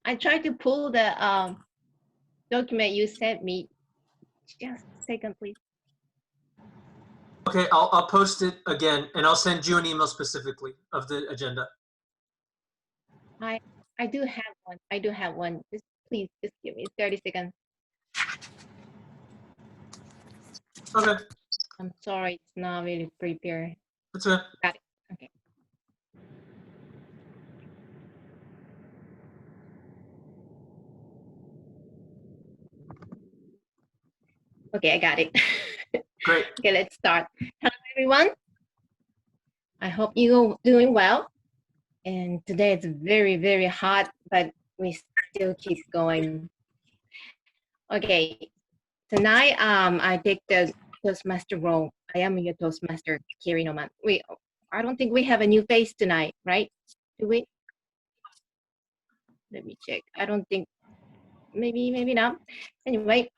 I tried to pull the document you sent me. Just a second, please. Okay, I'll post it again, and I'll send you an email specifically of the agenda. I do have one. I do have one. Please, just give me 30 seconds. Okay. I'm sorry, it's not really prepared. That's okay. Got it. Okay. Okay, I got it. Great. Okay, let's start. Hello, everyone. I hope you're doing well. And today it's very, very hot, but we still keep going. Okay, tonight I take the Toastmaster role. I am your Toastmaster, Kiri Noman. I don't think we have a new face tonight, right? Do we? Let me check. I don't think, maybe not. Anyway,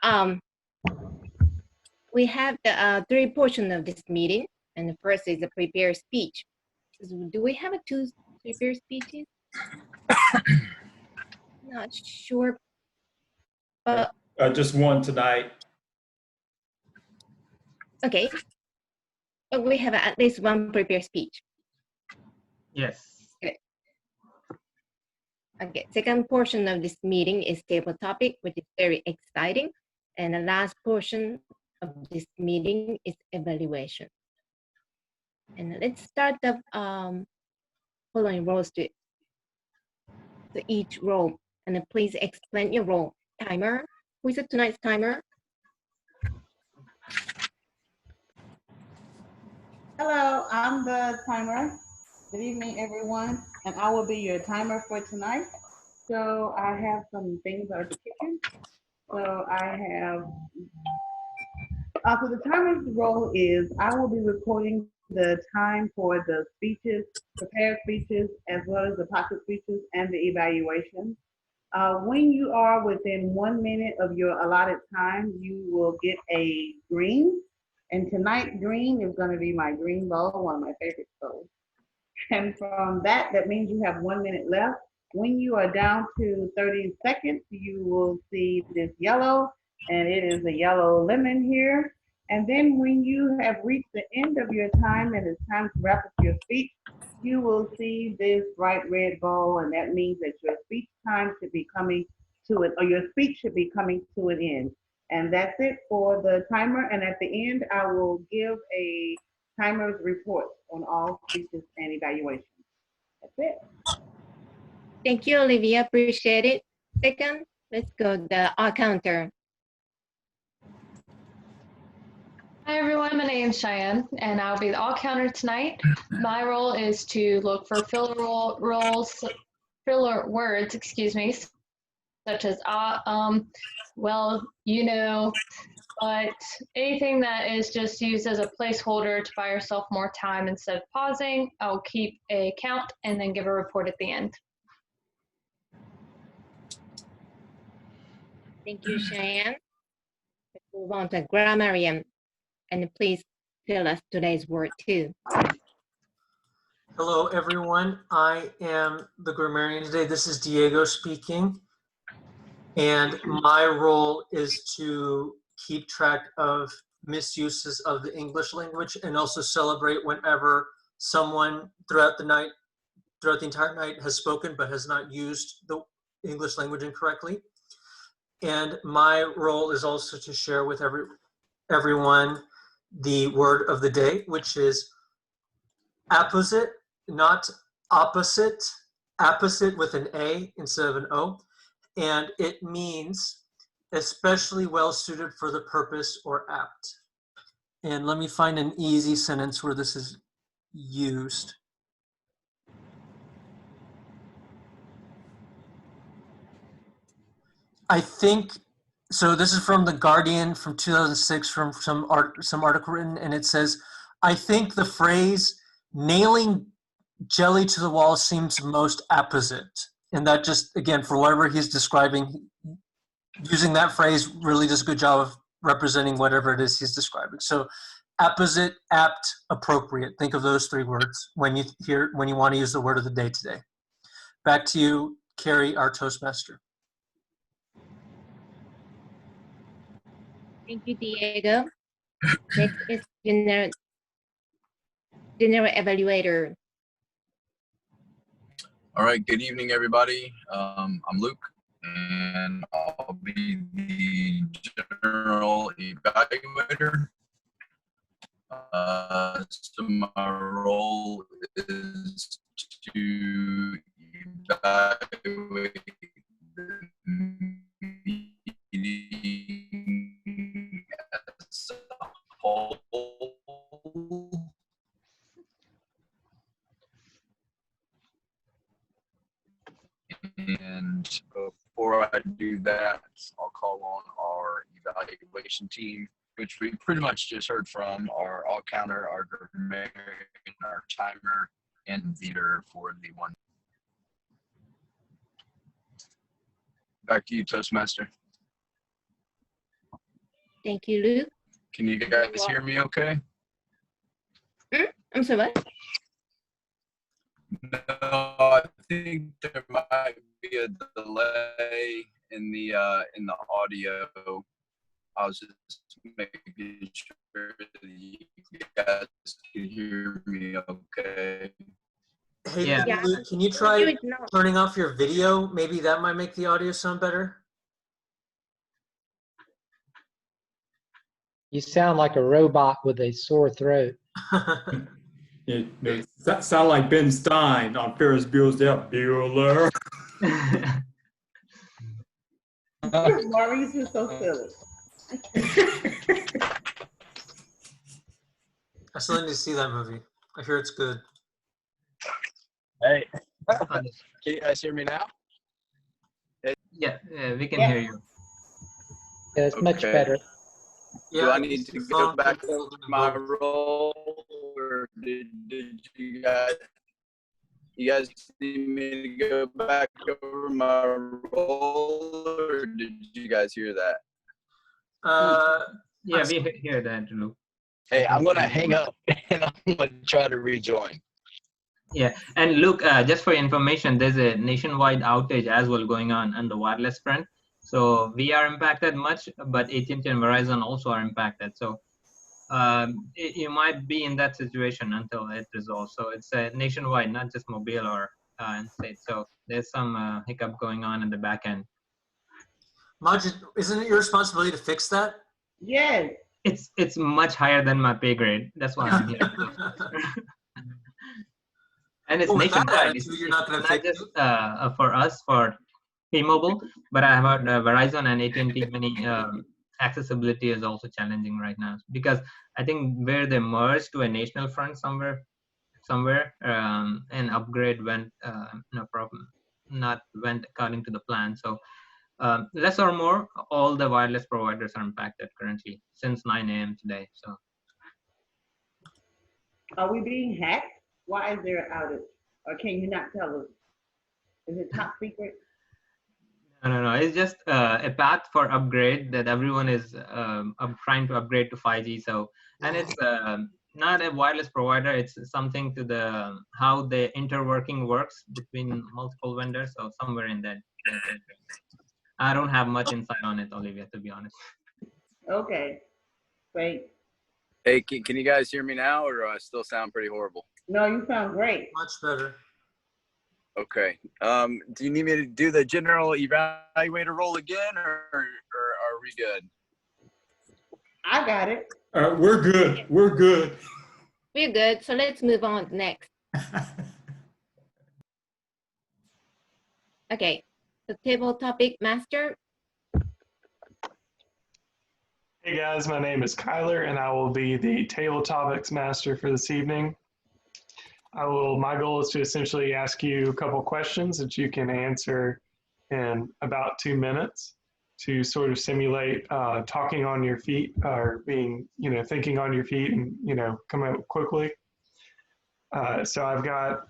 we have the three portions of this meeting, and the first is a prepared speech. Do we have two prepared speeches? Not sure. But just one tonight. okay. But we have at least one prepared speech. Yes. Okay. Okay. Second portion of this meeting is table topic, which is very exciting. And the last portion of this meeting is evaluation. And let's start the following roles to each role. And then please explain your role. Timer. Who is it tonight's timer? Hello, I'm the timer. Good evening, everyone. And I will be your timer for tonight. So I have some things out of the kitchen. So I have, so the timer's role is I will be recording the time for the speeches, prepared speeches, as well as the pocket speeches and the evaluation. When you are within 1 minute of your allotted time, you will get a green. And tonight, green is going to be my green bowl, one of my favorite bowls. And from that, that means you have 1 minute left. When you are down to 30 seconds, you will see this yellow, and it is a yellow lemon here. And then when you have reached the end of your time and it's time to wrap up your speech, you will see this bright red bowl, and that means that your speech time should be coming to it, or your speech should be coming to an end. And that's it for the timer. And at the end, I will give a timer's report on all speeches and evaluations. That's it. Thank you, Olivia. Appreciate it. Second, let's go the counter. Hi everyone, my name is Cheyenne and I'll be the all counter tonight. My role is to look for filler words, excuse me, such as well, you know, but anything that is just used as a placeholder to buy yourself more time instead of pausing. I'll keep a count and then give a report at the end. Thank you, Cheyenne. Let's move on to grammarian. And please tell us today's word too. Hello, everyone. I am the grammarian today. This is Diego speaking. And my role is to keep track of misuses of the English language and also celebrate whenever someone throughout the entire night has spoken but has not used the English language incorrectly. And my role is also to share with everyone the word of the day, which is apposite, not opposite, apposite with an A instead of an O. And it means especially well suited for the purpose or apt. And let me find an easy sentence where this is used. I think, so this is from The Guardian from 2006 from some article written, and it says, I think the phrase nailing jelly to the wall seems most apposite. And that just, again, for whatever he's describing, using that phrase really does a good job of representing whatever it is he's describing. So apposite, apt, appropriate. Think of those three words when you want to use the word of the day today. Back to you, Carrie, our Toastmaster. Thank you, Diego. Next is General Evaluator. All right, good evening, everybody. I'm Luke, and I'll be the general evaluator. So my role is to evaluate the meeting as a whole. And before I do that, I'll call on our evaluation team, which we pretty much just heard from, our all counter, our grammarian, our timer, and leader for the one. Back to you, Toastmaster. Thank you, Luke. Can you guys hear me okay? I'm sorry, what? No, I think there might be a delay in the audio. I was just making sure that you guys can hear me okay. Hey, Yeah. Luke, can you try turning off your video? Maybe that might make the audio sound better. You sound like a robot with a sore throat. That sound like Ben Stein on Ferris Bueller's Day Off. Bueller. Maurice is so silly. I still need to see that movie. I hear it's good. Hey, can you guys hear me now? Yeah, we can hear you. Yeah, it's much Okay. better. Do I need to go back to my role, or did you guys need me to go back over my role, or did you guys hear that? Yeah, we hear that, Luke. Hey, I'm gonna hang up and I'm gonna try to rejoin. Yeah, and Luke, just for information, there's a nationwide outage as well going on the wireless front. So we are impacted much, but AT&T and Verizon also are impacted. So you might be in that situation until it resolves. So it's nationwide, not just mobile or in state. So there's some hiccup going on in the back end. Majid, isn't it your responsibility to fix that? Yes. It's much higher than my pay grade. That's why I'm here. And it's With that nationwide. attitude, It's you're not going to not fix just for us, for T-Mobile, but I have heard Verizon and AT&T, many accessibility is also challenging right now, because I think where they merged to a national front somewhere, an upgrade went no problem, not went according to the plan. So less or more, all the wireless providers are impacted currently since 9 a.m. today. So Are we being hacked? Why is there an outage? Or can you not tell us? Is it top secret? no, it's just a path for upgrade that everyone is trying to upgrade to 5G. So, and it's not a wireless provider. It's something to the how the interworking works between multiple vendors. So somewhere in that. I don't have much insight on it, Olivia, to be honest. Okay. Great. Hey, can you guys hear me now, or do I still sound pretty horrible? No, you sound great. Much better. Okay. Do you need me to do the general evaluator role again, or are we good? I got it. We're good. We're good. We're good. So let's move on next. Okay. The table topic master. Hey guys, my name is Kyler and I will be the table topics master for this evening. My goal is to essentially ask you a couple questions that you can answer in about 2 minutes to sort of simulate talking on your feet, or being, thinking on your feet and, coming up quickly. So I've got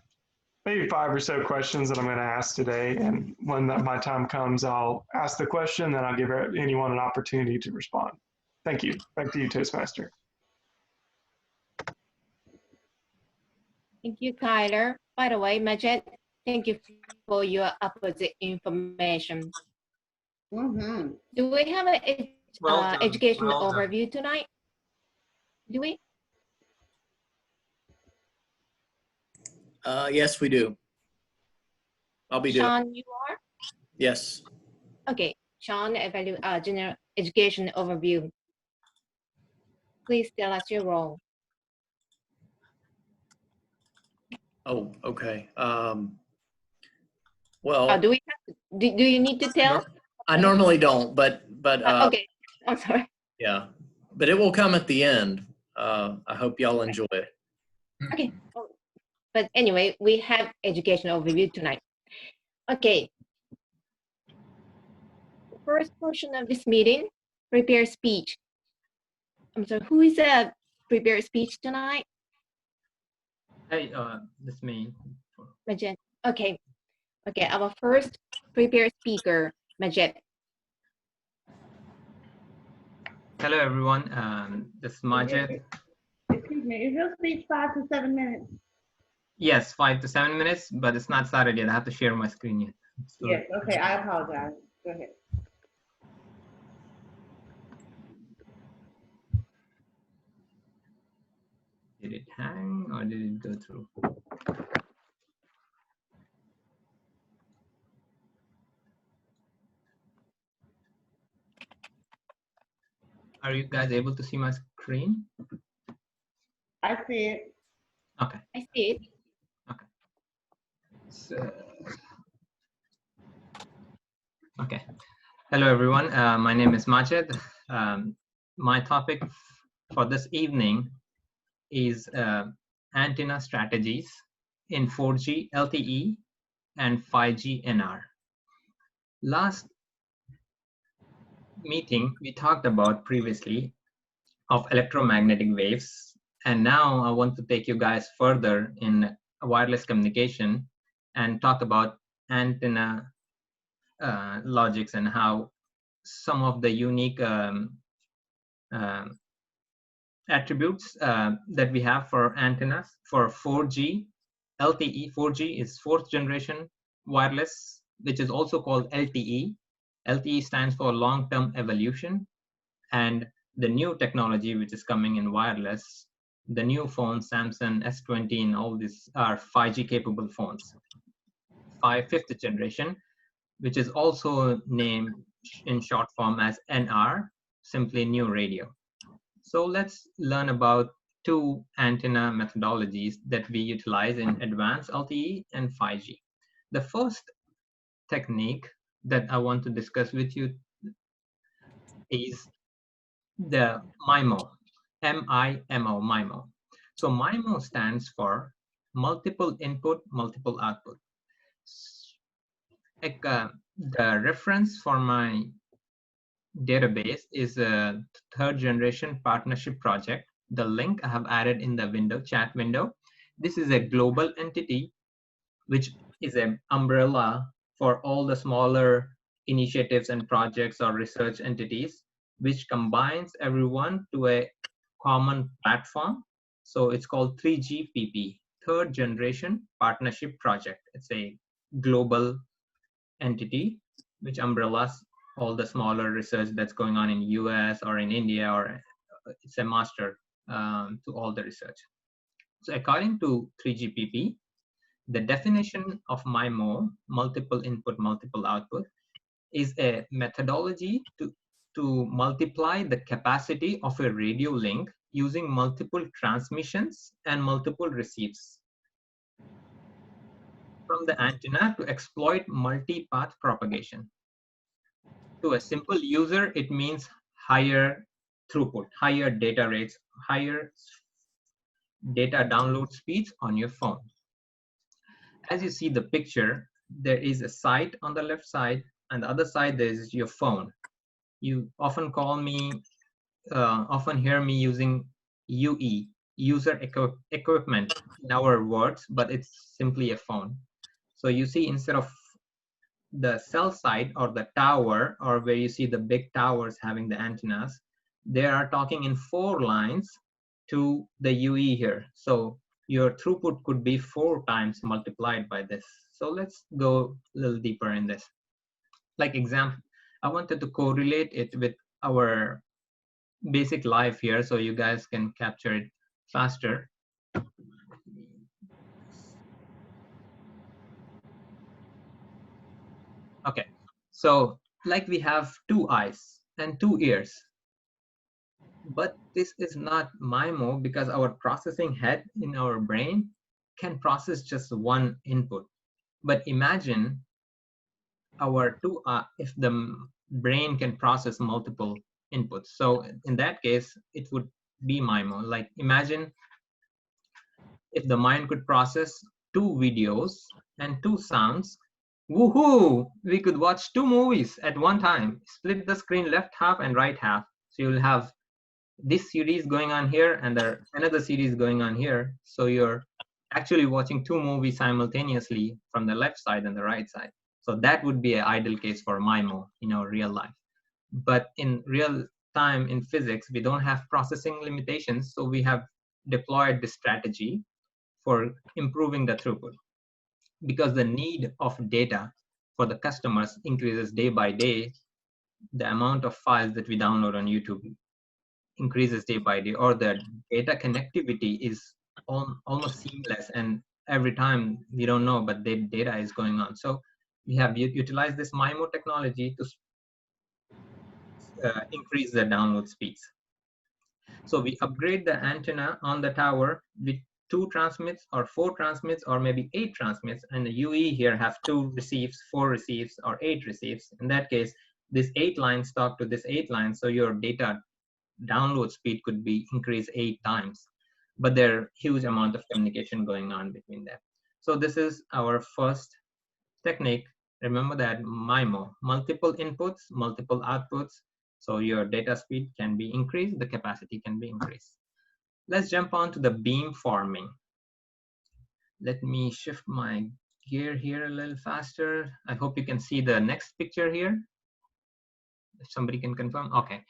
maybe 5 or so questions that I'm going to ask today. And when my time comes, I'll ask the question, then I'll give anyone an opportunity to respond. Thank you. Back to you, Toastmaster. Thank you, Kyler. By the way, Majid, Thank you for your apposite information. Mm-hmm. Do we have an Well done, education well done. overview tonight? Do we? Yes, we do. I'll be doing. Sean, you are? Yes. Okay, Sean, general education overview. Please tell us your role. Oh, okay. Well, Do we have do you need to tell? I normally don't, but Okay, I'm sorry. yeah, but it will come at the end. I hope y'all enjoy it. Okay, but anyway, we have education overview tonight. Okay. First portion of this meeting, prepare speech. I'm sorry, who is a prepare speech tonight? Hey, that's me. Majed. Okay. Okay, our first prepare speaker, Majed. Hello, everyone. This is Majid. Excuse me, is your speech 5 to 7 minutes? Yes, 5 to 7 minutes, but it's not started yet. I have to share my screen yet. So, Yes, okay, I apologize. Go ahead. did it hang or did it go through? Are you guys able to see my screen? I see it. Okay. I see it. Okay. So, okay. Hello, everyone. My name is Majid. My topic for this evening is antenna strategies in 4G LTE and 5G NR. Last meeting, we talked about previously of electromagnetic waves. And now I want to take you guys further in wireless communication and talk about antenna logics and how some of the unique attributes that we have for antennas for 4G LTE. 4G is fourth generation wireless, which is also called LTE. LTE stands for long-term evolution. And the new technology which is coming in wireless, the new phones, Samsung S20 and all these are 5G capable phones. Fifth generation, which is also named in short form as NR, simply new radio. So let's learn about two antenna methodologies that we utilize in advanced LTE and 5G. The first technique that I want to discuss with you is the MIMO, M-I-M-O, MIMO. So MIMO stands for multiple input, multiple output. Like, the reference for my database is a third generation partnership project. The link I have added in the window, chat window. This is a global entity, which is an umbrella for all the smaller initiatives and projects or research entities, which combines everyone to a common platform. So it's called 3GPP, third generation partnership project. It's a global entity which umbrellas all the smaller research that's going on in US or in India, or it's a master to all the research. So according to 3GPP, the definition of MIMO, multiple input, multiple output, is a methodology to multiply the capacity of a radio link using multiple transmissions and multiple receives from the antenna to exploit multi-path propagation. To a simple user, it means higher throughput, higher data rates, higher data download speeds on your phone. As you see the picture, there is a site on the left side, and the other side there is your phone. You often call me, often hear me using UE, user equipment in our words, but it's simply a phone. So you see, instead of the cell site or the tower, or where you see the big towers having the antennas, they are talking in 4 lines to the UE here. So your throughput could be 4 times multiplied by this. So let's go a little deeper in this. Like example, I wanted to correlate it with our basic life here so you guys can capture it faster. Okay, so like we have 2 eyes and 2 ears, but this is not MIMO because our processing head in our brain can process just one input. But imagine our if the brain can process multiple inputs. So in that case, it would be MIMO. Like imagine if the mind could process 2 videos and 2 sounds. Woohoo! We could watch 2 movies at one time. Split the screen left half and right half. So you'll have this series going on here and another series going on here. So you're actually watching 2 movies simultaneously from the left side and the right side. So that would be an ideal case for MIMO in our real life. But in real time in physics, we don't have processing limitations. So we have deployed this strategy for improving the throughput, because the need of data for the customers increases day by day. The amount of files that we download on YouTube increases day by day, or the data connectivity is almost seamless, and every time we don't know, but the data is going on. So we have utilized this MIMO technology to increase the download speeds. So we upgrade the antenna on the tower with 2 transmits or 4 transmits or maybe 8 transmits, and the UE here have 2 receives, 4 receives, or 8 receives. In that case, this 8 lines talk to this 8 lines, so your data download speed could be increased 8 times. But there are huge amount of communication going on between them. So this is our first technique. Remember that MIMO, multiple inputs, multiple outputs. So your data speed can be increased, the capacity can be increased. Let's jump on to the beamforming. Let me shift my gear here a little faster. I hope you can see the next picture here. If somebody can confirm, okay.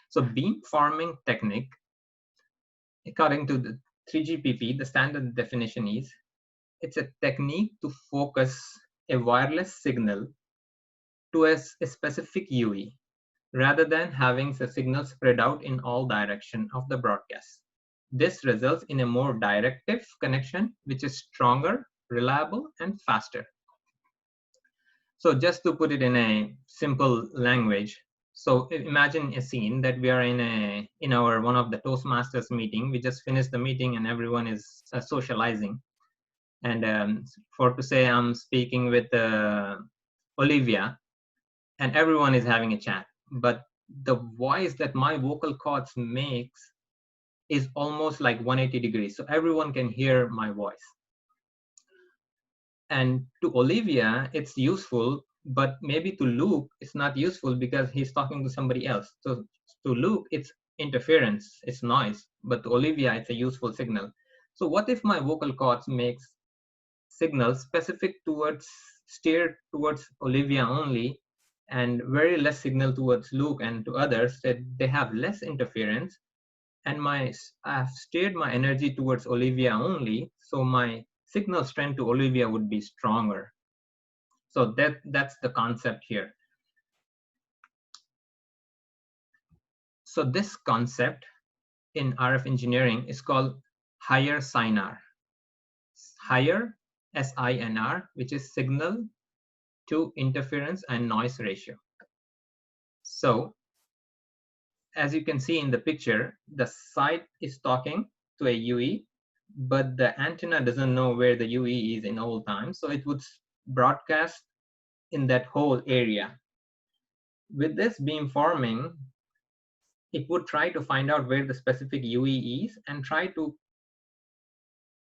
So beamforming technique, according to the 3GPP, the standard definition is, it's a technique to focus a wireless signal to a specific UE, rather than having the signal spread out in all directions of the broadcast. This results in a more directive connection, which is stronger, reliable, and faster. So just to put it in a simple language, so imagine a scene that we are in our one of the Toastmasters meeting. We just finished the meeting and everyone is socializing. And for to say I'm speaking with Olivia, and everyone is having a chat, but the voice that my vocal cords makes is almost like 180 degrees. So everyone can hear my voice. And to Olivia, it's useful, but maybe to Luke, it's not useful because he's talking to somebody else. So to Luke, it's interference, it's noise, but to Olivia, it's a useful signal. So what if my vocal cords makes signals specific towards, steered towards Olivia only, and very less signal towards Luke and to others, that they have less interference, and I've steered my energy towards Olivia only, so my signal strength to Olivia would be stronger. So that's the concept here. So this concept in RF engineering is called higher SINR. Higher, SINR, which is signal to interference and noise ratio. So as you can see in the picture, the site is talking to a UE, but the antenna doesn't know where the UE is in all time. So it would broadcast in that whole area. With this beamforming, it would try to find out where the specific UE is and try to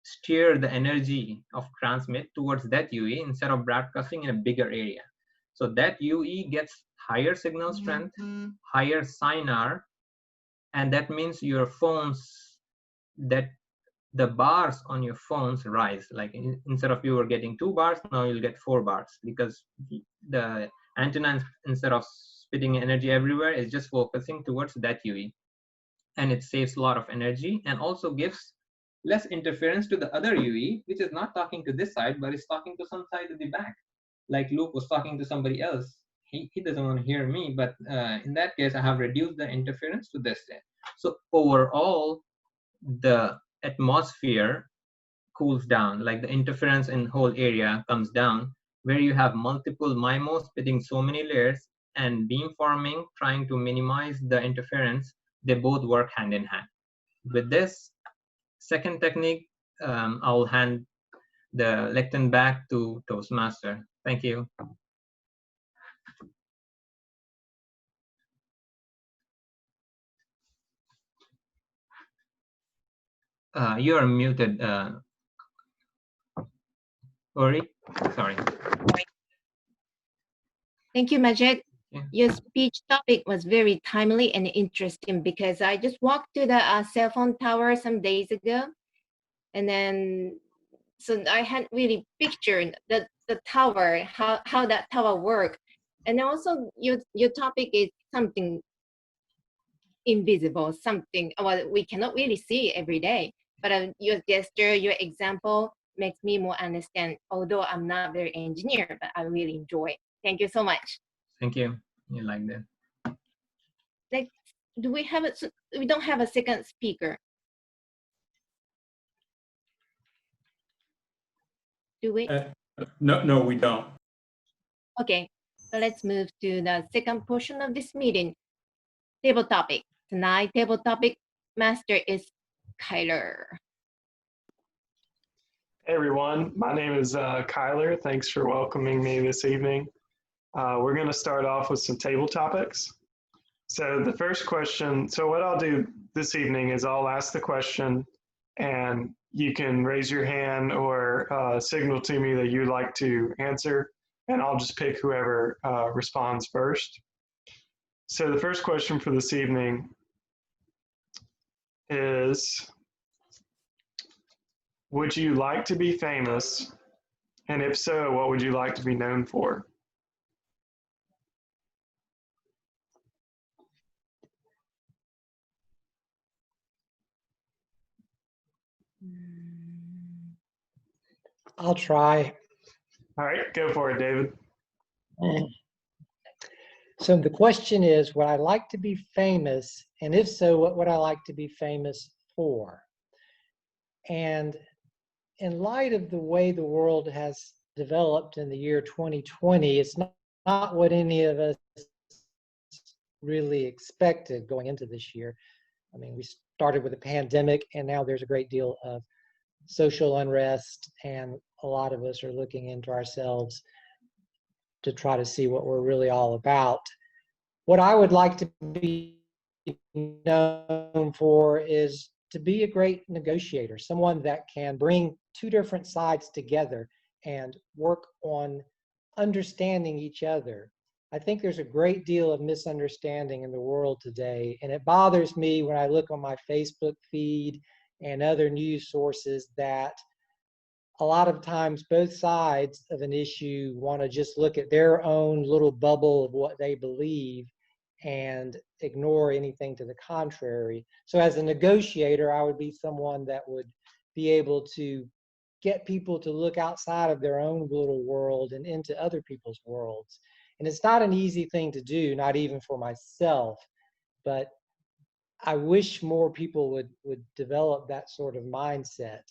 steer the energy of transmit towards that UE instead of broadcasting in a bigger area. So that UE gets higher signal strength, higher SINR, and that means your phones, that the bars on your phones rise. Like instead of you were getting 2 bars, now you'll get 4 bars because the antenna, instead of spitting energy everywhere, is just focusing towards that UE. And it saves a lot of energy and also gives less interference to the other UE, which is not talking to this side, but is talking to some side at the back. Like Luke was talking to somebody else. He doesn't want to hear me, but in that case, I have reduced the interference to this end. So overall, the atmosphere cools down, like the interference in whole area comes down, where you have multiple MIMO spitting so many layers and beamforming trying to minimize the interference. They both work hand in hand. With this second technique, I'll hand the lectern back to Toastmaster. Thank you. You are muted, Ori. Sorry. Thank you, Majid. Yeah. Your speech topic was very timely and interesting because I just walked to the cell phone tower some days ago, and then so I hadn't really pictured the tower, how that tower worked, and also your topic is something invisible, something well we cannot really see every day. But your gesture, your example makes me more understand. Although I'm not very engineer, but I really enjoy. Thank you so much. Thank you. You like that? Like, do we have we don't have a second speaker. Do we? No, we don't. Okay, so let's move to the second portion of this meeting. Table topic. Tonight, table topic master is Kyler. Hey everyone, my name is Kyler. Thanks for welcoming me this evening. We're going to start off with some table topics. So the first question, so what I'll do this evening is I'll ask the question and you can raise your hand or signal to me that you'd like to answer, and I'll just pick whoever responds first. So the first question for this evening is, would you like to be famous? And if so, what would you like to be known for? I'll try. All right, go for it, David. So the question is, would I like to be famous? And if so, what would I like to be famous for? And in light of the way the world has developed in the year 2020, it's not what any of us really expected going into this year. I mean, we started with a pandemic, and now there's a great deal of social unrest, and a lot of us are looking into ourselves to try to see what we're really all about. What I would like to be known for is to be a great negotiator, someone that can bring two different sides together and work on understanding each other. I think there's a great deal of misunderstanding in the world today, and it bothers me when I look on my Facebook feed and other news sources that a lot of times both sides of an issue want to just look at their own little bubble of what they believe and ignore anything to the contrary. So as a negotiator, I would be someone that would be able to get people to look outside of their own little world and into other people's worlds. And it's not an easy thing to do, not even for myself, but I wish more people would develop that sort of mindset.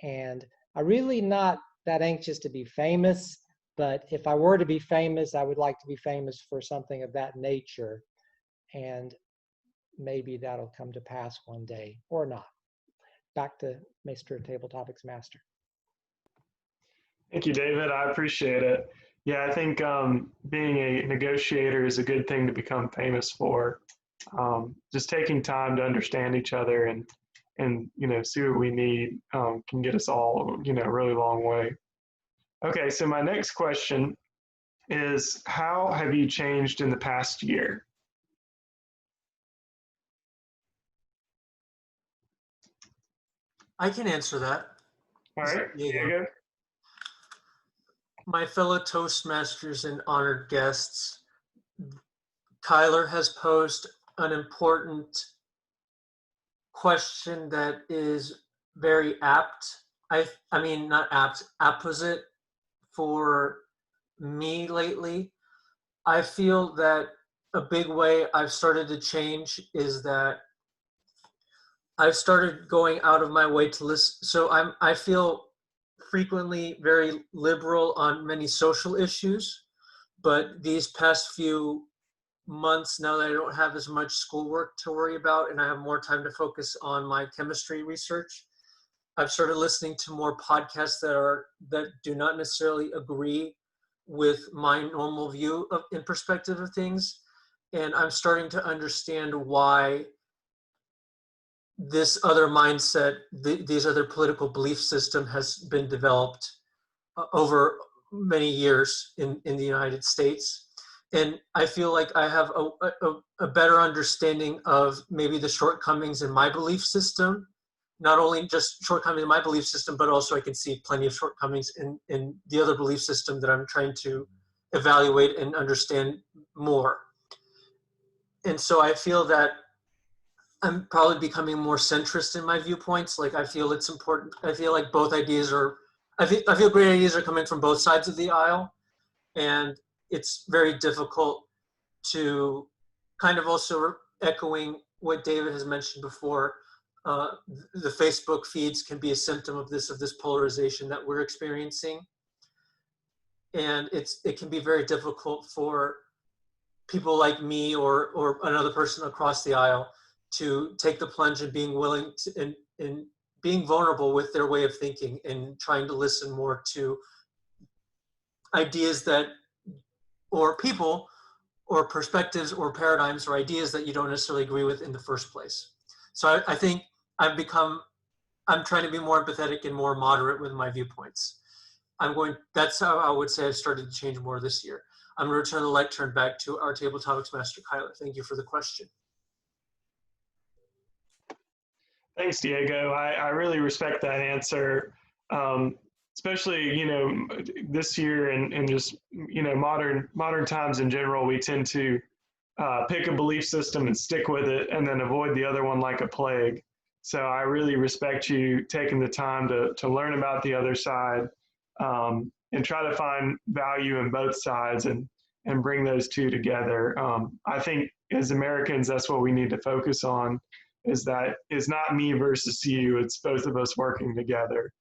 And I'm really not that anxious to be famous, but if I were to be famous, I would like to be famous for something of that nature. And maybe that'll come to pass one day or not. Back to Mr. Table Topics Master. Thank you, David. I appreciate it. Yeah, I think being a negotiator is a good thing to become famous for. Just taking time to understand each other and see what we need can get us all a really long way. Okay, so my next question is, how have you changed in the past year? I can answer that. All right, Diego. My fellow Toastmasters and honored guests, Kyler has posed an important question that is very apt. I mean, not apt, apposite for me lately. I feel that a big way I've started to change is that I've started going out of my way to listen. So I feel frequently very liberal on many social issues, but these past few months, now that I don't have as much schoolwork to worry about and I have more time to focus on my chemistry research, I've started listening to more podcasts that do not necessarily agree with my normal view of and perspective of things. And I'm starting to understand why this other mindset, these other political belief system has been developed over many years in the United States. And I feel like I have a better understanding of maybe the shortcomings in my belief system, not only just shortcomings in my belief system, but also I can see plenty of shortcomings in the other belief system that I'm trying to evaluate and understand more. And so I feel that I'm probably becoming more centrist in my viewpoints. Like I feel it's important. I feel like both ideas are, I feel great ideas are coming from both sides of the aisle. And it's very difficult to kind of also echoing what David has mentioned before. The Facebook feeds can be a symptom of this polarization that we're experiencing. And it can be very difficult for people like me or another person across the aisle to take the plunge and being willing to, and being vulnerable with their way of thinking and trying to listen more to ideas that, or people, or perspectives or paradigms or ideas that you don't necessarily agree with in the first place. So I think I'm trying to be more empathetic and more moderate with my viewpoints. That's how I would say I've started to change more this year. I'm going to return the lectern back to our Table Topics Master, Kyler. Thank you for the question. Thanks, Diego. I really respect that answer. Especially, this year and just, modern times in general, we tend to pick a belief system and stick with it and then avoid the other one like a plague. So I really respect you taking the time to learn about the other side and try to find value in both sides and bring those two together. I think as Americans, that's what we need to focus on, is that it's not me versus you, it's both of us working together.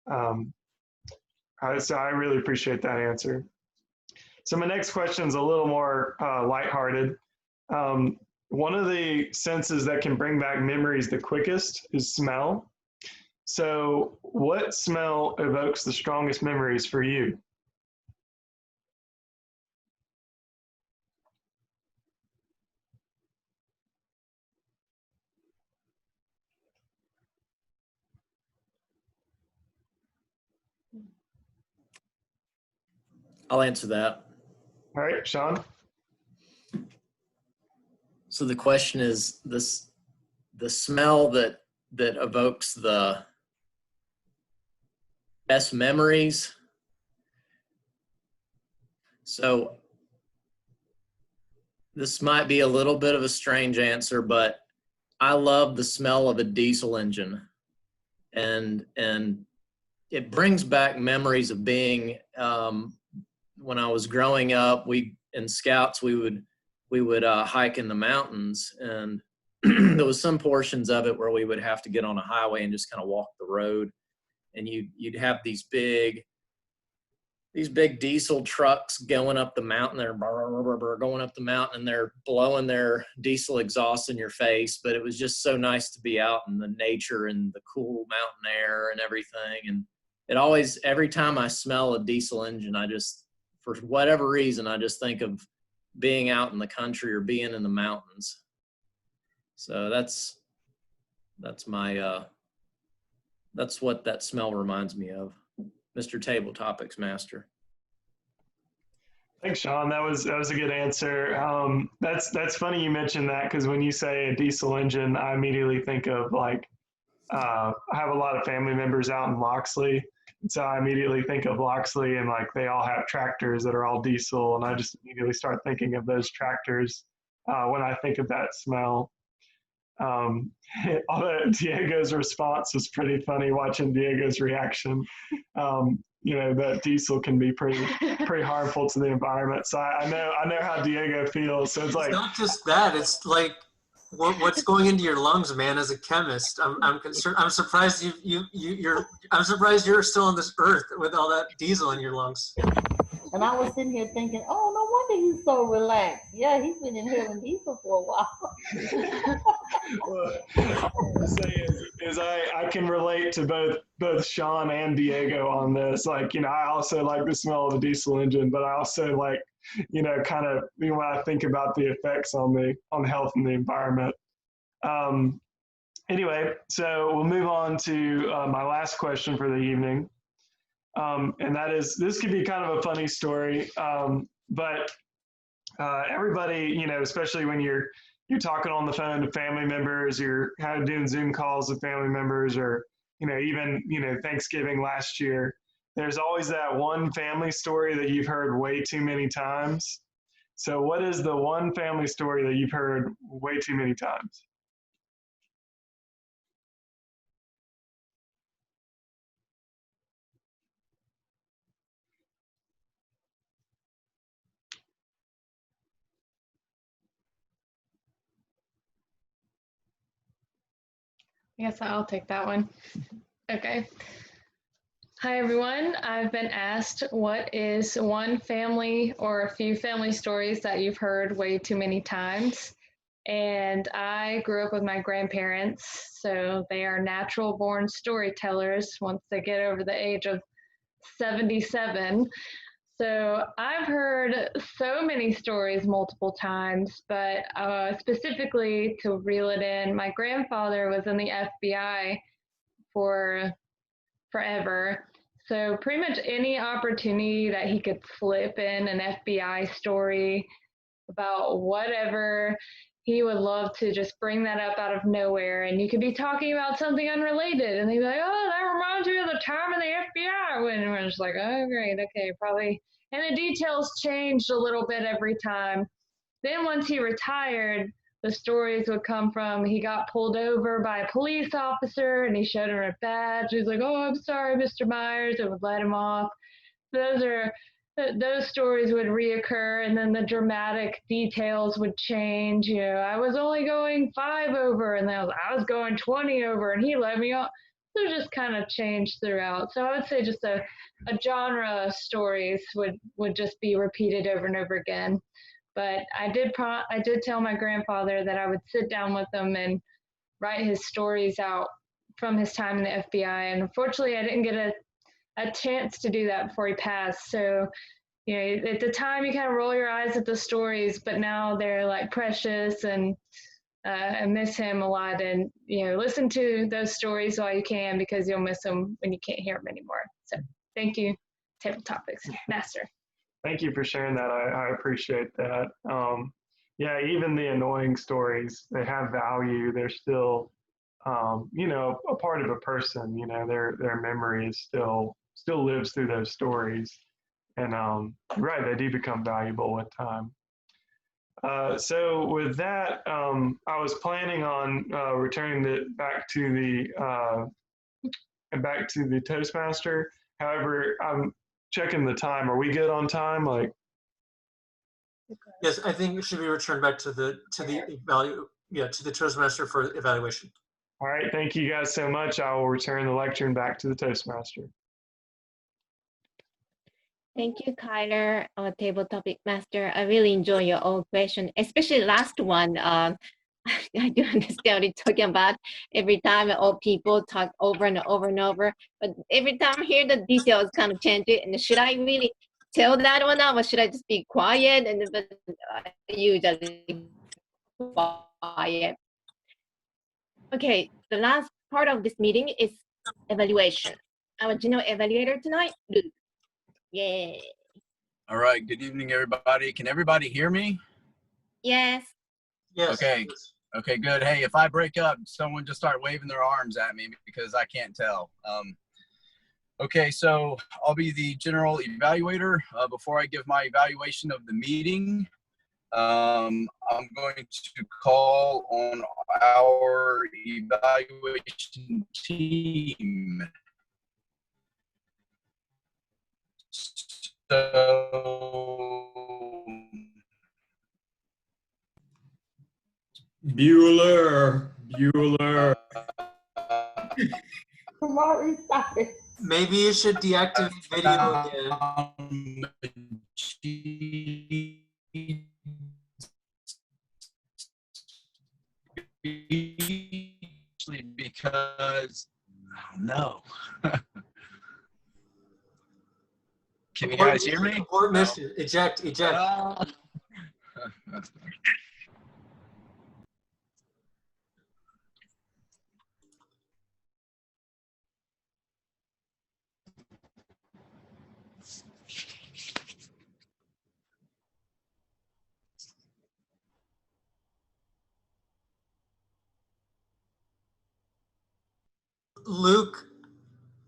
So I really appreciate that answer. So my next question is a little more lighthearted. One of the senses that can bring back memories the quickest is smell. So what smell evokes the strongest memories for you? I'll answer that. All right, Sean. So the question is the smell that evokes the best memories. So this might be a little bit of a strange answer, but I love the smell of a diesel engine, and it brings back memories of being when I was growing up. In Scouts we would hike in the mountains, and there was some portions of it where we would have to get on a highway and just kind of walk the road, and you'd have these big diesel trucks going up the mountain. They're going up the mountain and they're blowing their diesel exhaust in your face. But it was just so nice to be out in the nature and the cool mountain air and everything. And it always, every time I smell a diesel engine, for whatever reason, I just think of being out in the country or being in the mountains. So that's what that smell reminds me of. Mr. Table Topics Master. Thanks, Sean. That was a good answer. That's funny you mentioned that, because when you say a diesel engine, I immediately think of I have a lot of family members out in Loxley, and so I immediately think of Loxley, and they all have tractors that are all diesel, and I just immediately start thinking of those tractors when I think of that smell. Although Diego's response was pretty funny, watching Diego's reaction. That diesel can be pretty harmful to the environment. So I know how Diego feels. So it's like, not just that. It's like what's going into your lungs, man. As a chemist, I'm concerned. I'm surprised I'm surprised you're still on this earth with all that diesel in your lungs. And I was sitting here thinking, oh, no wonder he's so relaxed. Yeah, he's been inhaling diesel for a while. what I'm saying is I can relate to both Sean and Diego on this. Like, I also like the smell of the diesel engine, but I also like, kind of, when I think about the effects on the health and the environment. Anyway, so we'll move on to my last question for the evening. And that is, this could be kind of a funny story, but everybody, especially when you're talking on the phone to family members, you're kind of doing Zoom calls with family members, or, even, Thanksgiving last year, there's always that one family story that you've heard way too many times. So what is the one family story that you've heard way too many times? I guess I'll take that one. Okay. Hi, everyone. I've been asked what is one family or a few family stories that you've heard way too many times. And I grew up with my grandparents, so they are natural born storytellers once they get over the age of 77. So I've heard so many stories multiple times, but specifically to reel it in, my grandfather was in the FBI for forever. So pretty much any opportunity that he could slip in an FBI story about whatever, he would love to just bring that up out of nowhere. And you could be talking about something unrelated, and they'd be like, oh, that reminds me of the time in the FBI. When we're just like, oh, great, okay, probably. And the details changed a little bit every time. Then once he retired, the stories would come from he got pulled over by a police officer and he showed him a badge. He's like, oh, I'm sorry, Mr. Myers, and would let him off. Those stories would reoccur, and then the dramatic details would change. I was only going 5 over, and then I was going 20 over, and he let me off. So it just kind of changed throughout. So I would say just a genre of stories would just be repeated over and over again. But I did tell my grandfather that I would sit down with him and write his stories out from his time in the FBI. And unfortunately, I didn't get a chance to do that before he passed. So, at the time you kind of roll your eyes at the stories, but now they're like precious, and I miss him a lot. And, listen to those stories while you can, because you'll miss them when you can't hear them anymore. So thank you, Table Topics Master. Thank you for sharing that. I appreciate that. Yeah, even the annoying stories, they have value. They're still, a part of a person. Their memory is still lives through those stories, and right, they do become valuable with time. So with that, I was planning on returning it back to the Toastmaster. However, I'm checking the time. Are we good on time? Yes, I think it should be returned back to the Toastmaster for evaluation. All right, thank you guys so much. I will return the lectern back to the Toastmaster. Thank you, Kyler, our table topic master. I really enjoy your old question, especially last one. I do understand what you're talking about. Every time old people talk over and over and over, but every time I hear the details kind of change it. And should I really tell that one out, or should I just be quiet and you just be quiet? Okay, the last part of this meeting is evaluation. Our general evaluator tonight, Luke. Yay. All right. Good evening, everybody. Can everybody hear me? Yes. Yes. Okay. Okay, good. Hey, if I break up, someone just start waving their arms at me because I can't tell. Okay, so I'll be the general evaluator. Before I give my evaluation of the meeting, I'm going to call on our evaluation team. So, Bueller. Come on, stop it. Maybe you should deactivate video again. Because no. Can you guys hear me? Abort mission. Eject. Luke,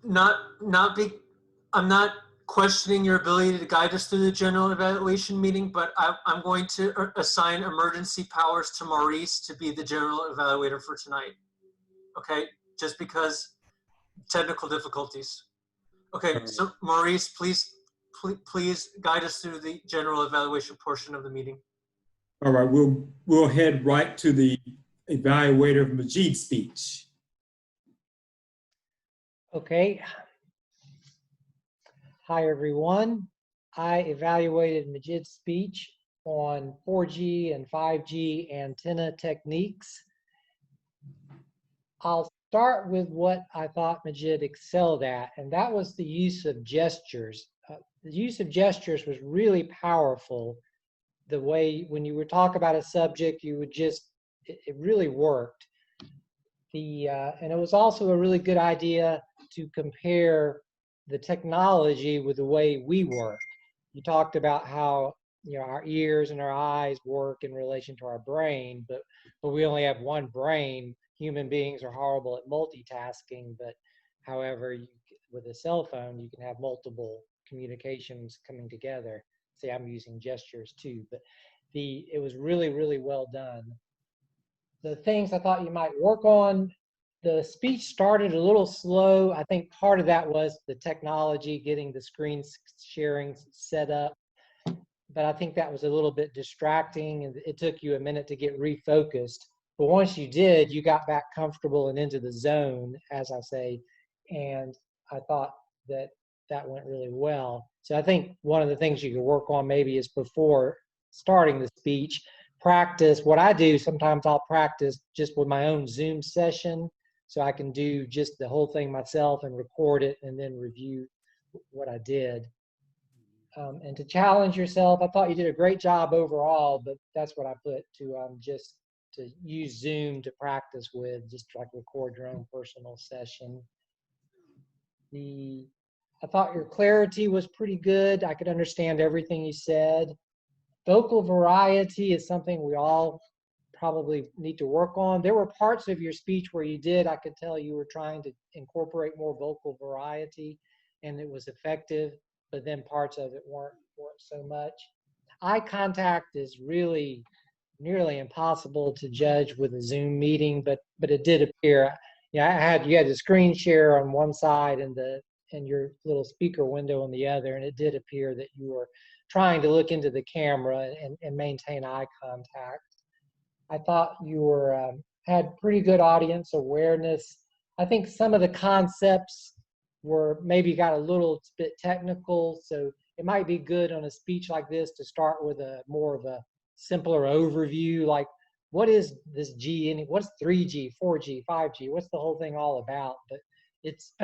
I'm not questioning your ability to guide us through the general evaluation meeting, but I'm going to assign emergency powers to Maurice to be the general evaluator for tonight. Okay, just because technical difficulties. Okay, so Maurice, please guide us through the general evaluation portion of the meeting. All right, we'll head right to the evaluator of Majid's speech. Okay. Hi, everyone. I evaluated Majid's speech on 4G and 5G antenna techniques. I'll start with what I thought Majid excelled at, and that was the use of gestures. The use of gestures was really powerful. The way when you would talk about a subject, you would just, it really worked. And it was also a really good idea to compare the technology with the way we work. You talked about how our ears and our eyes work in relation to our brain, but we only have one brain. Human beings are horrible at multitasking, but however, with a cell phone, you can have multiple communications coming together. See, I'm using gestures too, but it was really, really well done. The things I thought you might work on, the speech started a little slow. I think part of that was the technology, getting the screen sharing set up. But I think that was a little bit distracting, and it took you a minute to get refocused. But once you did, you got back comfortable and into the zone, as I say, and I thought that went really well. So I think one of the things you could work on maybe is before starting the speech, practice. What I do, sometimes I'll practice just with my own Zoom session, so I can do just the whole thing myself and record it and then review what I did. And to challenge yourself, I thought you did a great job overall, but that's what I put to just to use Zoom to practice with, just like record your own personal session. I thought your clarity was pretty good. I could understand everything you said. Vocal variety is something we all probably need to work on. There were parts of your speech where I could tell you were trying to incorporate more vocal variety, and it was effective, but then parts of it weren't so much. Eye contact is really nearly impossible to judge with a Zoom meeting, but it did appear. You had the screen share on one side and your little speaker window on the other, and it did appear that you were trying to look into the camera and maintain eye contact. I thought you had pretty good audience awareness. I think some of the concepts maybe got a little bit technical, so it might be good on a speech like this to start with more of a simpler overview, like what is this G, what's 3G, 4G, 5G, what's the whole thing all about? But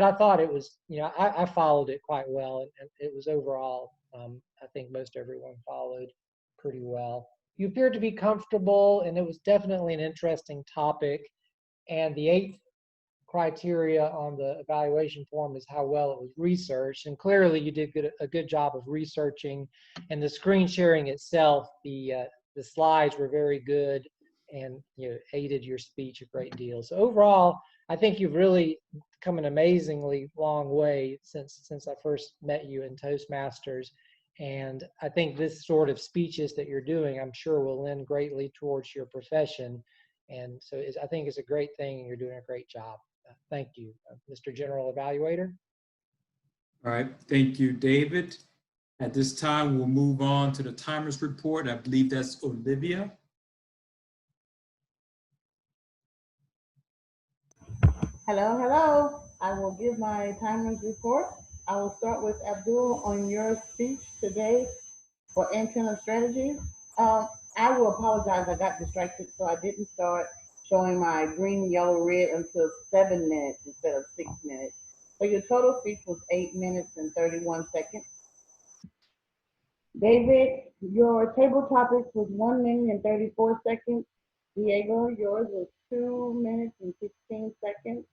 I thought it was, I followed it quite well, and it was overall, I think most everyone followed pretty well. You appeared to be comfortable, and it was definitely an interesting topic. And the 8th criteria on the evaluation form is how well it was researched. And clearly you did a good job of researching, and the screen sharing itself, the slides were very good and aided your speech a great deal. So overall, I think you've really come an amazingly long way since I first met you in Toastmasters. And I think this sort of speeches that you're doing, I'm sure will lend greatly towards your profession. And so I think it's a great thing and you're doing a great job. Thank you, Mr. General Evaluator. All right, thank you, David. At this time, we'll move on to the timers report. I believe that's Olivia. Hello, hello. I will give my timers report. I will start with Abdul on your speech today for antenna strategy. I will apologize, I got distracted, so I didn't start showing my green, yellow, red until 7 minutes instead of 6 minutes. So your total speech was 8 minutes and 31 seconds. David, your table topics was 1 minute and 34 seconds. Diego, yours was 2 minutes and 16 seconds.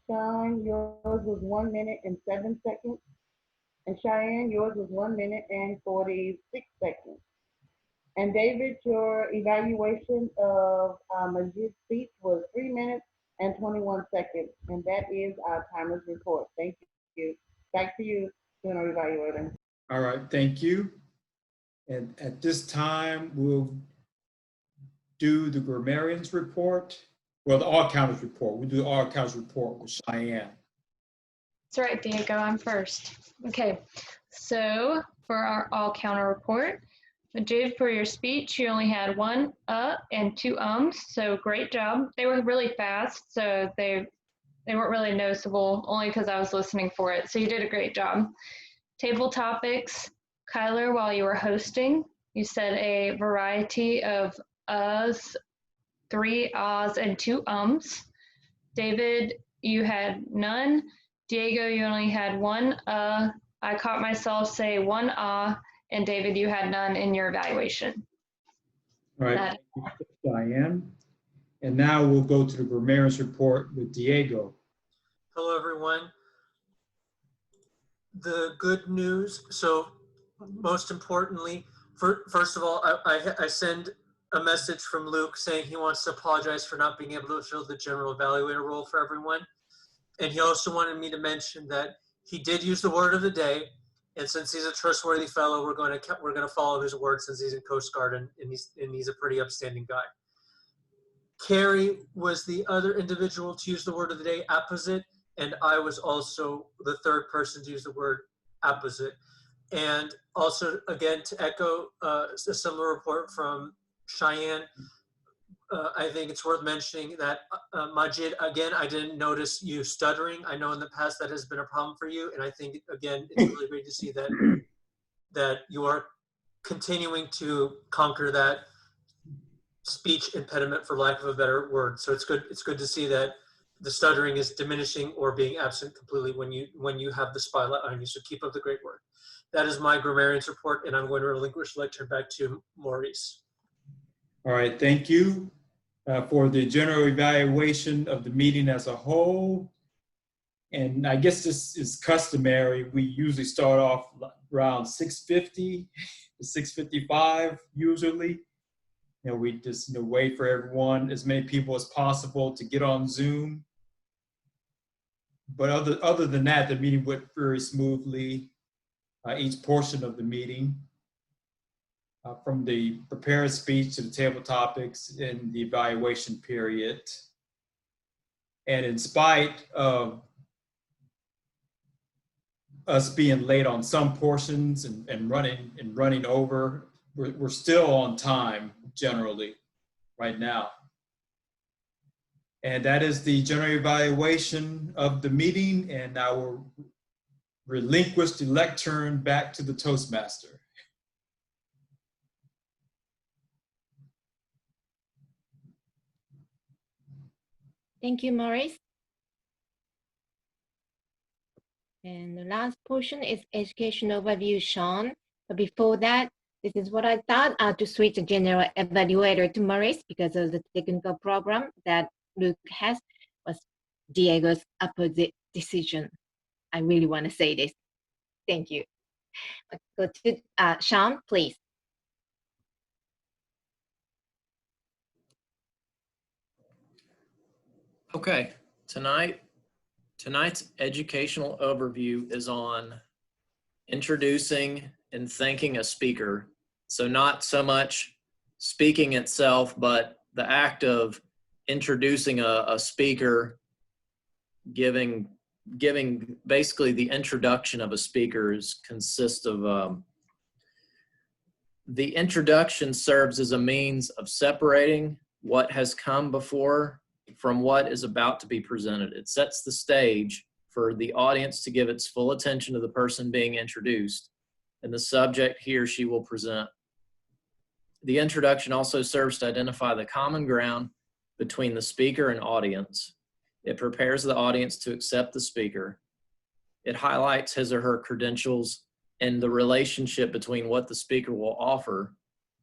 Sean, yours was 1 minute and 7 seconds. And Cheyenne, yours was 1 minute and 46 seconds. And David, your evaluation of Majid's speech was 3 minutes and 21 seconds. And that is our timers report. Thank you. Back to you, General Evaluator. All right, thank you. And at this time, we'll do the Grammarians Report. Well, the All Counters Report. We'll do the All Counters Report with Cheyenne. That's right, Diego, I'm first. Okay, so for our all counter report, Majid, for your speech, you only had 1 and 2 ums, so great job. They were really fast, so they weren't really noticeable, only because I was listening for it, so you did a great job. Table topics, Kyler, while you were hosting, you said a variety of uhs, 3 ahs, and 2 ums. David, you had none. Diego, you only had 1 I caught myself say 1 ah, and David, you had none in your evaluation. All right, thank you, Diane. And now we'll go to the Grammarians Report with Diego. Hello, everyone. The good news, so most importantly, first of all, I send a message from Luke saying he wants to apologize for not being able to fill the general evaluator role for everyone. And he also wanted me to mention that he did use the word of the day. And since he's a trustworthy fellow, we're going to follow his word since he's in Coast Guard and he's a pretty upstanding guy. Carrie was the other individual to use the word of the day, apposite, and I was also the third person to use the word apposite. And also, again, to echo a similar report from Cheyenne, I think it's worth mentioning that Majid, again, I didn't notice you stuttering. I know in the past that has been a problem for you, and I think, again, it's really great to see that you are continuing to conquer that speech impediment, for lack of a better word. So it's good to see that the stuttering is diminishing or being absent completely when you have the spotlight on you. So keep up the great work. That is my Grammarians Report, and I'm going to relinquish the lecture back to Maurice. All right, thank you for the general evaluation of the meeting as a whole. And I guess this is customary. We usually start off around 6:50 to 6:55 usually. You know, we just wait for everyone, as many people as possible, to get on Zoom. But other than that, the meeting went very smoothly. Each portion of the meeting, from the prepared speech to the table topics in the evaluation period. And in spite of us being late on some portions and running over, we're still on time generally right now. And that is the general evaluation of the meeting, and I will relinquish the lectern back to the Toastmaster. Thank you, Maurice. And the last portion is education overview, Sean. But before that, this is what I thought, to switch the general evaluator to Maurice because of the technical problem that Luke has was Diego's opposite decision. I really want to say this. Thank you. Go to Sean, please. Okay, tonight's educational overview is on introducing in thanking a speaker. So not so much speaking itself, but the act of introducing a speaker, giving basically the introduction of a speaker consists of the introduction serves as a means of separating what has come before from what is about to be presented. It sets the stage for the audience to give its full attention to the person being introduced and the subject he or she will present. The introduction also serves to identify the common ground between the speaker and audience. It prepares the audience to accept the speaker. It highlights his or her credentials and the relationship between what the speaker will offer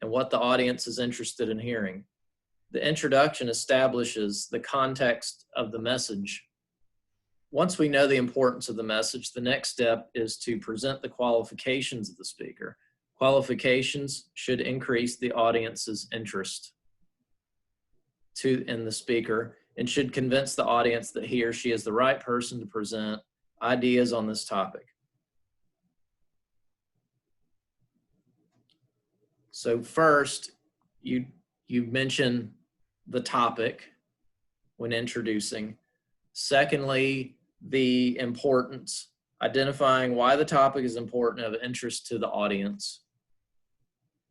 and what the audience is interested in hearing. The introduction establishes the context of the message. Once we know the importance of the message, the next step is to present the qualifications of the speaker. Qualifications should increase the audience's interest in the speaker and should convince the audience that he or she is the right person to present ideas on this topic. So first, you mention the topic when introducing. Secondly, the importance, identifying why the topic is important of interest to the audience.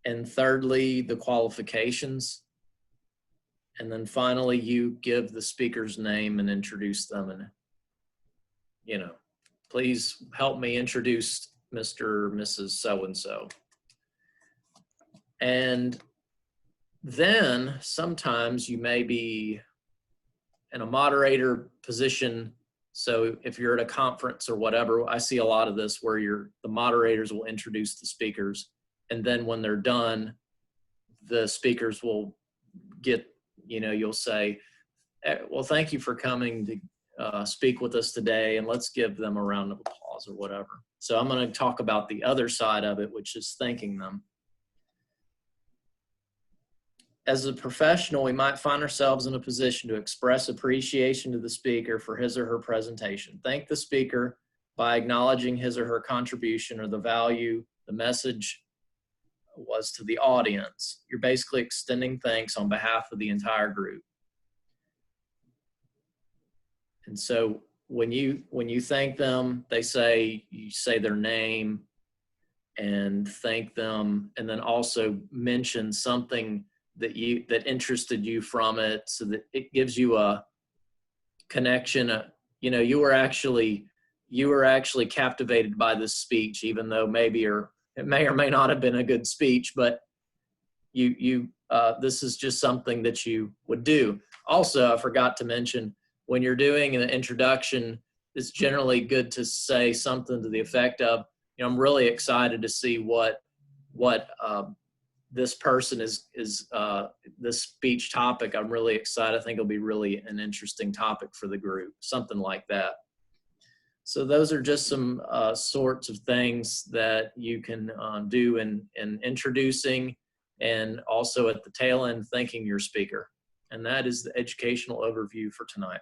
And thirdly, the qualifications. And then finally, you give the speaker's name and introduce them. And, you know, please help me introduce Mr. or Mrs. So-and-so. And then sometimes you may be in a moderator position. So if you're at a conference or whatever, I see a lot of this where the moderators will introduce the speakers. And then when they're done, the speakers will get, you know, you'll say, well, thank you for coming to speak with us today, and let's give them a round of applause or whatever. So I'm going to talk about the other side of it, which is thanking them. As a professional, we might find ourselves in a position to express appreciation to the speaker for his or her presentation. Thank the speaker by acknowledging his or her contribution or the value the message was to the audience. You're basically extending thanks on behalf of the entire group. And so when you thank them, you say their name and thank them, and then also mention something that interested you from it, so that it gives you a connection. You know, you were actually captivated by this speech, even though it may or may not have been a good speech, but this is just something that you would do. Also, I forgot to mention, when you're doing an introduction, it's generally good to say something to the effect of, you know, I'm really excited to see what this person is this speech topic. I'm really excited. I think it'll be really an interesting topic for the group, something like that. So those are just some sorts of things that you can do in introducing, and also at the tail end, thanking your speaker. And that is the educational overview for tonight.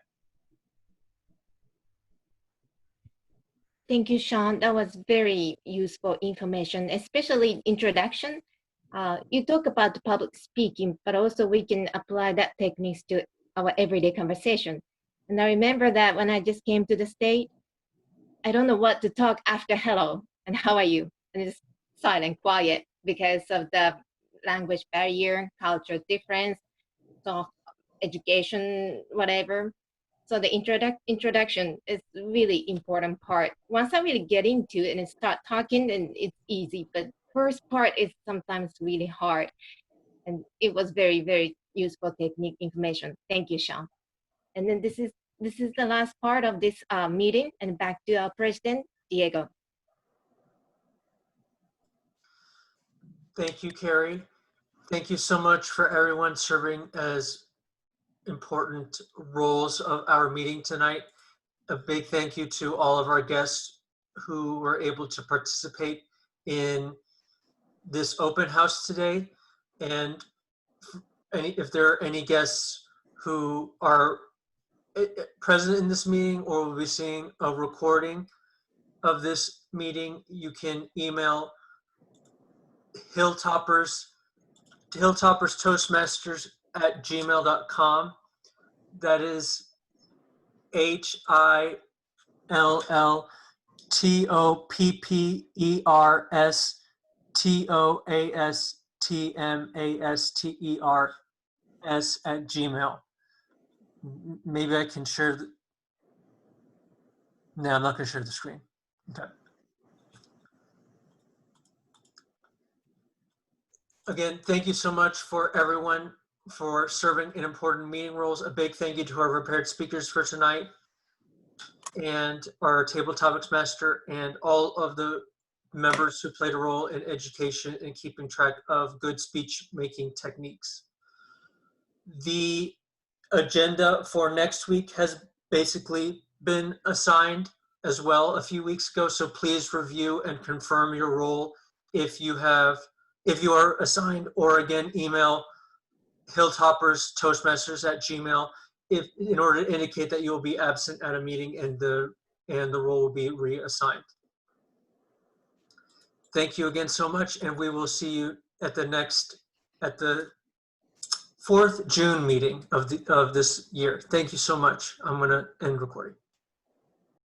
Thank you, Sean. That was very useful information, especially introduction. You talk about the public speaking, but also we can apply that techniques to our everyday conversation. And I remember that when I just came to the state, I don't know what to talk after hello and how are you? And it's silent, quiet because of the language barrier, cultural difference, so education, whatever. So the introduction is really important part. Once I really get into it and start talking, then it's easy. But first part is sometimes really hard. And it was very, very useful technique information. Thank you, Sean. And then this is the last part of this meeting, and back to our president, Diego. Thank you, Carrie. Thank you so much for everyone serving as important roles of our meeting tonight. A big thank you to all of our guests who were able to participate in this open house today. And if there are any guests who are present in this meeting or will be seeing a recording of this meeting, you can email Hilltoppers Toastmasters at gmail.com. That is HILLTOPPERSTOASTMASTERS at Gmail. Maybe I can share the, no, I'm not going to share the screen. Okay. Again, thank you so much for everyone for serving in important meeting roles. A big thank you to our prepared speakers for tonight and our table topics master and all of the members who played a role in education and keeping track of good speech making techniques. The agenda for next week has basically been assigned as well a few weeks ago, so please review and confirm your role if you are assigned, or again, email Hilltoppers Toastmasters at Gmail in order to indicate that you will be absent at a meeting and the role will be reassigned. Thank you again so much, and we will see you at the 4th June meeting of this year. Thank you so much. I'm going to end recording.